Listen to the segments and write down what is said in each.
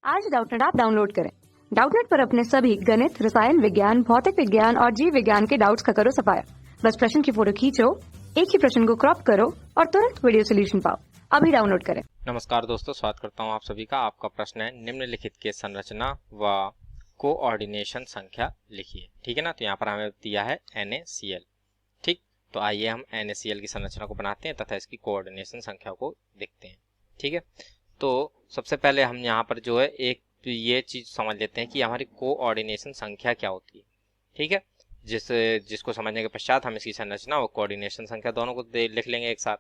आज Doubtnut app download करें। Doubtnut पर अपने सभी गणित, रसायन विज्ञान, भौतिक विज्ञान और जीव विज्ञान के डाउट्स का करो सफाया। बस प्रश्न की फोटो खींचो, एक ही प्रश्न को क्रॉप करो और तुरंत वीडियो सोल्यूशन पाओ। अभी डाउनलोड करें। नमस्कार दोस्तों, स्वागत करता हूं आप सभी का। आपका प्रश्न है निम्नलिखित के संरचना व कोऑर्डिनेशन संख्या लिखिए। ठीक है ना। तो यहाँ पर हमें दिया है NaCl। ठीक, तो आइए हम NaCl की संरचना को बनाते हैं तथा इसकी कोऑर्डिनेशन संख्या को देखते हैं। ठीक है, तो सबसे पहले हम यहाँ पर जो है एक ये चीज समझ लेते हैं कि हमारी कोऑर्डिनेशन संख्या क्या होती है। ठीक है, जिसको समझने के पश्चात हम इसकी संरचना और कोऑर्डिनेशन संख्या दोनों को लिख लेंगे एक साथ।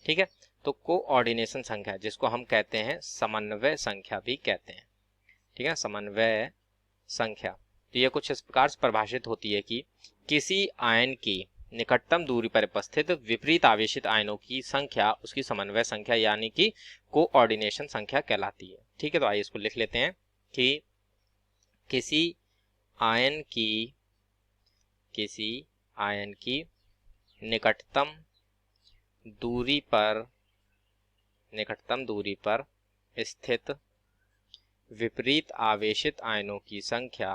ठीक है, तो कोऑर्डिनेशन संख्या जिसको हम कहते हैं समन्वय संख्या भी कहते हैं। ठीक है, समन्वय संख्या तो ये कुछ इस प्रकार से परिभाषित होती है कि किसी आयन की निकटतम दूरी पर उपस्थित विपरीत आवेशित आयनों की संख्या उसकी समन्वय संख्या यानी कि कोऑर्डिनेशन संख्या कहलाती है। ठीक है, तो आइए इसको लिख लेते हैं कि किसी आयन की निकटतम दूरी पर स्थित विपरीत आवेशित आयनों की संख्या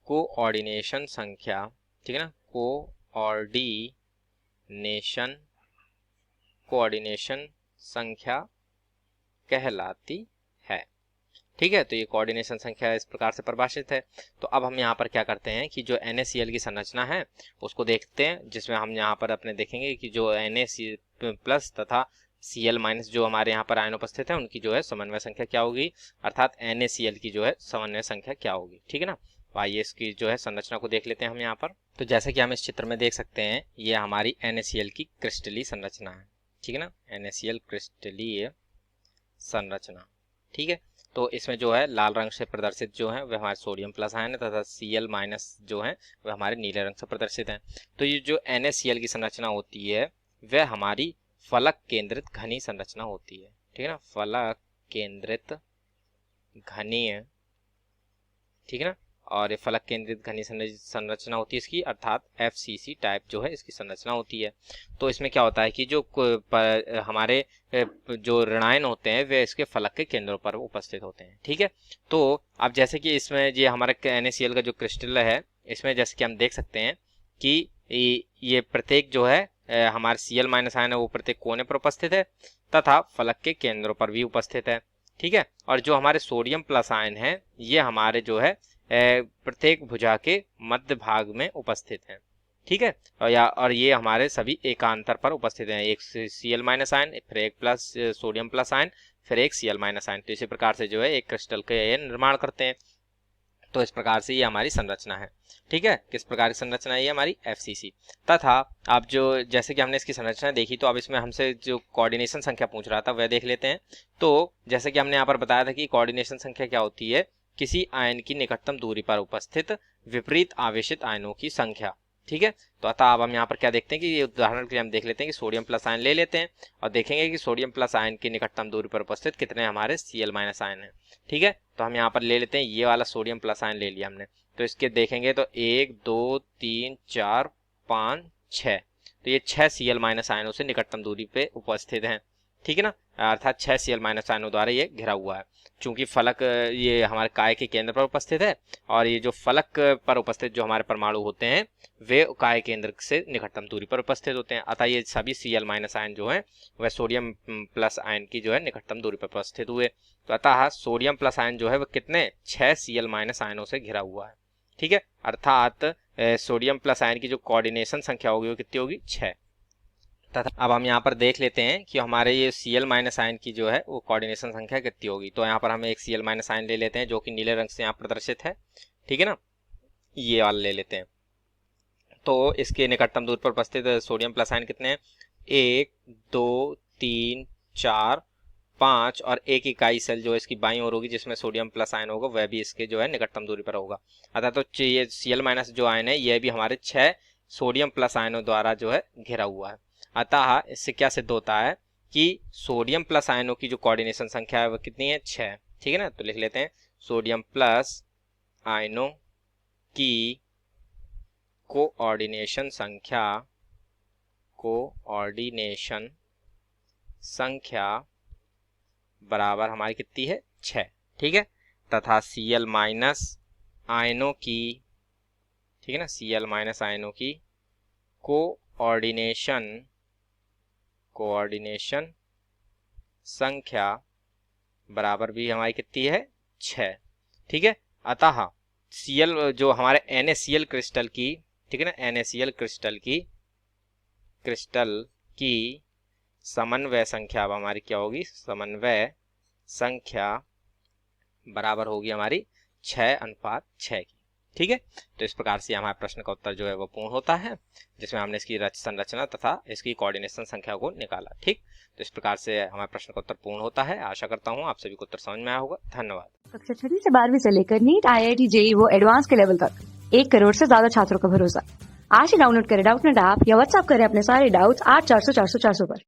कोऑर्डिनेशन संख्या, ठीक है ना, कोऑर्डिनेशन संख्या कहलाती है। ठीक है, तो ये कोऑर्डिनेशन संख्या इस प्रकार से परिभाषित है। तो अब हम यहाँ पर क्या करते हैं कि जो NaCl की संरचना है उसको देखते हैं, जिसमें हम यहाँ पर अपने देखेंगे कि जो Na+ तथा Cl- जो हमारे यहाँ पर आयन उपस्थित है उनकी जो है समन्वय संख्या क्या होगी, अर्थात NaCl की जो है समन्वय संख्या क्या होगी। ठीक है ना, तो आइए इसकी जो है संरचना को देख लेते हैं हम यहाँ पर। तो जैसे कि हम इस चित्र में देख सकते हैं ये हमारी NaCl की क्रिस्टलीय संरचना है। ठीक है ना, NaCl क्रिस्टलीय संरचना। ठीक है, तो इसमें जो है लाल रंग से प्रदर्शित जो है वह हमारे सोडियम प्लस आयन है तथा Cl- जो है वह हमारे नीले रंग से प्रदर्शित है। तो ये जो NaCl की संरचना होती है वह हमारी फलक केंद्रित घनी संरचना होती है। ठीक है ना, फलक केंद्रित घनीय। ठीक है ना, और ये फलक केंद्रित घनी संरचना होती है इसकी, अर्थात FCC टाइप जो है इसकी संरचना होती है। तो इसमें क्या होता है कि जो हमारे जो ऋणायन होते हैं वे इसके फलक के केंद्रों पर उपस्थित होते हैं। ठीक है, तो अब जैसे कि इसमें ये हमारा NaCl का जो क्रिस्टल है इसमें जैसे कि हम देख सकते हैं कि ये प्रत्येक जो है हमारे Cl- आयन है वो प्रत्येक कोने पर उपस्थित है तथा फलक के केंद्रों पर भी उपस्थित है। ठीक है, और जो हमारे सोडियम प्लस आयन है ये हमारे जो है प्रत्येक भुजा के मध्य भाग में उपस्थित हैं। ठीक है, और ये हमारे सभी एकांतर पर उपस्थित हैं, एक Cl- आयन, फिर एक प्लस सोडियम प्लस आयन, फिर एक Cl- आयन। तो इसी प्रकार से जो है एक क्रिस्टल का ये निर्माण करते हैं। तो इस प्रकार से ये हमारी संरचना है। ठीक है, किस प्रकार की संरचना है ये हमारी FCC। तथा अब जो जैसे कि हमने इसकी संरचना देखी तो अब इसमें हमसे जो कोऑर्डिनेशन संख्या पूछ रहा था वह देख लेते हैं। तो जैसे कि हमने यहाँ पर बताया था कि कोऑर्डिनेशन संख्या क्या होती है, किसी आयन की निकटतम दूरी पर उपस्थित विपरीत आवेशित आयनों की संख्या। ठीक है, तो अतः अब हम यहाँ पर क्या देखते हैं कि ये उदाहरण के लिए हम देख लेते हैं कि सोडियम प्लस आयन ले लेते हैं और देखेंगे कि सोडियम प्लस आयन की निकटतम दूरी पर उपस्थित कितने हमारे Cl- आयन है। ठीक है, तो हम यहाँ पर ले लेते हैं ये वाला सोडियम प्लस आयन ले लिया हमने। तो इसके देखेंगे तो 1 2 3 4 5 6, तो ये 6 Cl- आयनों से निकटतम दूरी पे उपस्थित हैं। ठीक है ना, अर्थात 6 Cl- आयनों द्वारा ये घिरा हुआ है। चूंकि फलक ये हमारे काय के केंद्र पर उपस्थित है और ये जो फलक पर उपस्थित जो हमारे परमाणु होते हैं वे काय केंद्र से निकटतम दूरी पर उपस्थित होते हैं। अतः ये सभी Cl- आयन जो है वह सोडियम प्लस आयन की जो है निकटतम दूरी पर उपस्थित हुए। तो अतः सोडियम प्लस आयन जो है वह कितने 6 Cl- आयनों से घिरा हुआ है। ठीक है, अर्थात सोडियम प्लस आयन की जो कोऑर्डिनेशन संख्या होगी वो कितनी होगी 6। तथा अब हम यहाँ पर देख लेते हैं कि हमारे ये Cl- आयन की जो है वो कोऑर्डिनेशन संख्या कितनी होगी। तो यहाँ पर हम एक Cl- आयन ले लेते हैं जो कि नीले रंग से यहाँ प्रदर्शित है। ठीक है ना, ये वाला ले लेते हैं। तो इसके निकटतम दूर पर उपस्थित सोडियम प्लस आयन कितने हैं, 1 2 3 4 5 और एक इकाई सेल जो इसकी बाईं ओर होगी जिसमें सोडियम प्लस आयन होगा वह भी इसके जो है निकटतम दूरी पर होगा। अतः तो ये Cl- जो आयन है यह भी हमारे 6 सोडियम प्लस आयनों द्वारा जो है घिरा हुआ है। अतः इससे क्या सिद्ध होता है कि सोडियम प्लस आयनों की जो कोऑर्डिनेशन संख्या है वह कितनी है 6। ठीक है ना, तो लिख लेते हैं सोडियम प्लस आयनों की कोऑर्डिनेशन संख्या बराबर हमारी कितनी है 6, ठीक है। तथा Cl माइनस आयनों की, ठीक है ना, Cl माइनस आयनों की कोऑर्डिनेशन संख्या बराबर भी हमारी कितनी है 6, ठीक है। अतः Cl जो हमारे NaCl क्रिस्टल की, ठीक है ना, NaCl क्रिस्टल की समन्वय संख्या अब हमारी क्या होगी, समन्वय संख्या बराबर होगी हमारी 6:6 की, ठीक है। तो इस प्रकार से हमारे प्रश्न का उत्तर जो है वो पूर्ण होता है, जिसमें हमने इसकी संरचना तथा इसकी कोऑर्डिनेशन संख्या को निकाला, ठीक। तो इस प्रकार से हमारे प्रश्न का उत्तर पूर्ण होता है। आशा करता हूँ आप सभी को उत्तर समझ में आया होगा। धन्यवाद। कक्षा 6 से 12वीं से लेकर नीट, IIT, JEE वो एडवांस के लेवल तक 1 करोड़ से ज्यादा छात्रों का भरोसा। आज ही डाउनलोड करें डाउटनेट ऐप या व्हाट्सएप करें अपने सारे डाउट्स 8400 400 400 पर।